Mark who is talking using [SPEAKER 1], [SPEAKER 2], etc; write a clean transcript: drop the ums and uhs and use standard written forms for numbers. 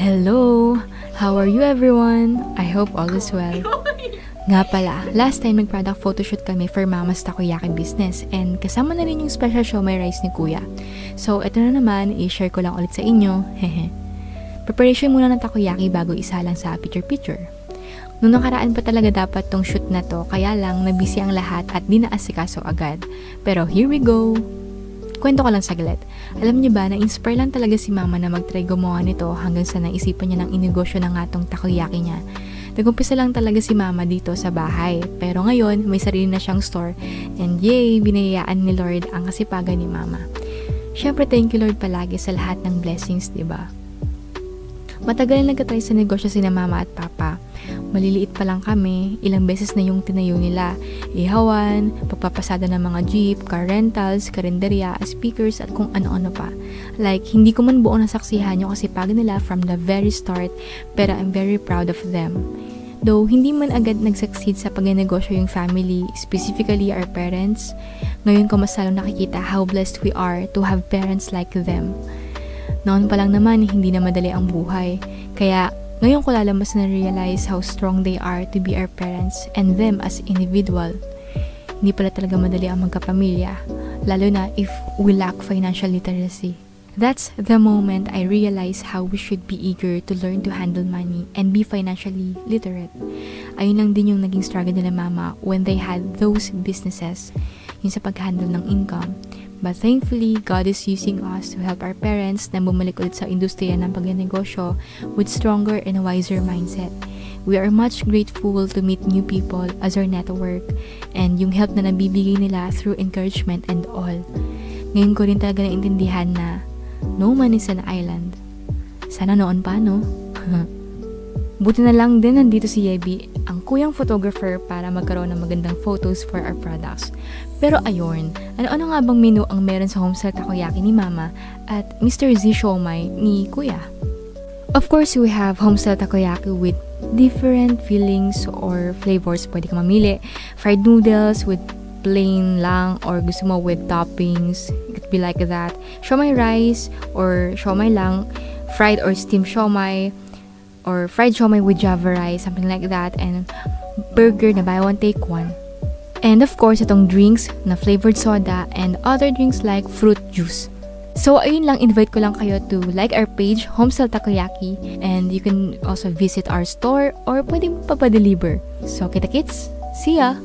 [SPEAKER 1] Hello! How are you everyone? I hope all is well. Nga pala, last time nag-product photoshoot kami for Mama's Takoyaki business and kasama na rin yung special siomai rice ni Kuya. So, ito na naman, i-share ko lang ulit sa inyo. Preparation muna ng takoyaki bago isa lang sa picture-picture. Noong nakaraan pa talaga dapat tong shoot na to, kaya lang nabisi ang lahat at di naasikaso agad. Pero here we go! Kwento ko lang saglit. Alam niyo ba, na-inspire lang talaga si Mama na mag-try gumawa nito hanggang sa naisipan niya ng inegosyo na nga tong takoyaki niya. Nag-umpisa lang talaga si Mama dito sa bahay. Pero ngayon, may sarili na siyang store. And yay, binayaan ni Lord ang kasipagan ni Mama. Syempre, thank you Lord palagi sa lahat ng blessings, diba? Matagal na nagka-try sa negosyo sina Mama at Papa. Maliliit pa lang kami, ilang beses na yung tinayo nila. Ihawan, pagpapasada ng mga jeep, car rentals, karinderya, speakers at kung ano-ano pa. Like, hindi ko man buo nasaksihan yung kasipagan nila from the very start, pero I'm very proud of them. Though, hindi man agad nag-succeed sa pagnegosyo yung family, specifically our parents, ngayon ko mas lalo nakikita how blessed we are to have parents like them. Noon pa lang naman, hindi na madali ang buhay. Kaya, ngayon ko lalo mas na-realize how strong they are to be our parents and them as individual. Hindi pala talaga madali ang magkapamilya, lalo na if we lack financial literacy. That's the moment I realize how we should be eager to learn to handle money and be financially literate. Ayun lang din yung naging struggle nila Mama when they had those businesses, yung sa pag-handle ng income. But thankfully, God is using us to help our parents na bumalik ulit sa industriya ng pagnegosyo with stronger and wiser mindset. We are much grateful to meet new people as our network and yung help na nabibigay nila through encouragement and all. Ngayon ko rin talaga naintindihan na no man is an island. Sana noon pa, no? Buti na lang din nandito si Yebi, ang kuyang photographer para magkaroon ng magandang photos for our products. Pero ayun, ano-ano nga bang menu ang meron sa Homestyle Takoyaki ni Mama at Mr. Z Siomai ni Kuya? Of course, we have Homestyle Takoyaki with different fillings or flavors. Pwede ka mamili. Fried noodles with plain lang or gusto mo with toppings. It could be like that. Siomai rice or siomai lang. Fried or steamed siomai. Or fried siomai with java rice, something like that, and burger na buy one take one. And of course, itong drinks na flavored soda and other drinks like fruit juice. So ayun lang, invite ko lang kayo to like our page, Homestyle Takoyaki, and you can also visit our store or pwede pa pa-deliver. So kita kits, see ya!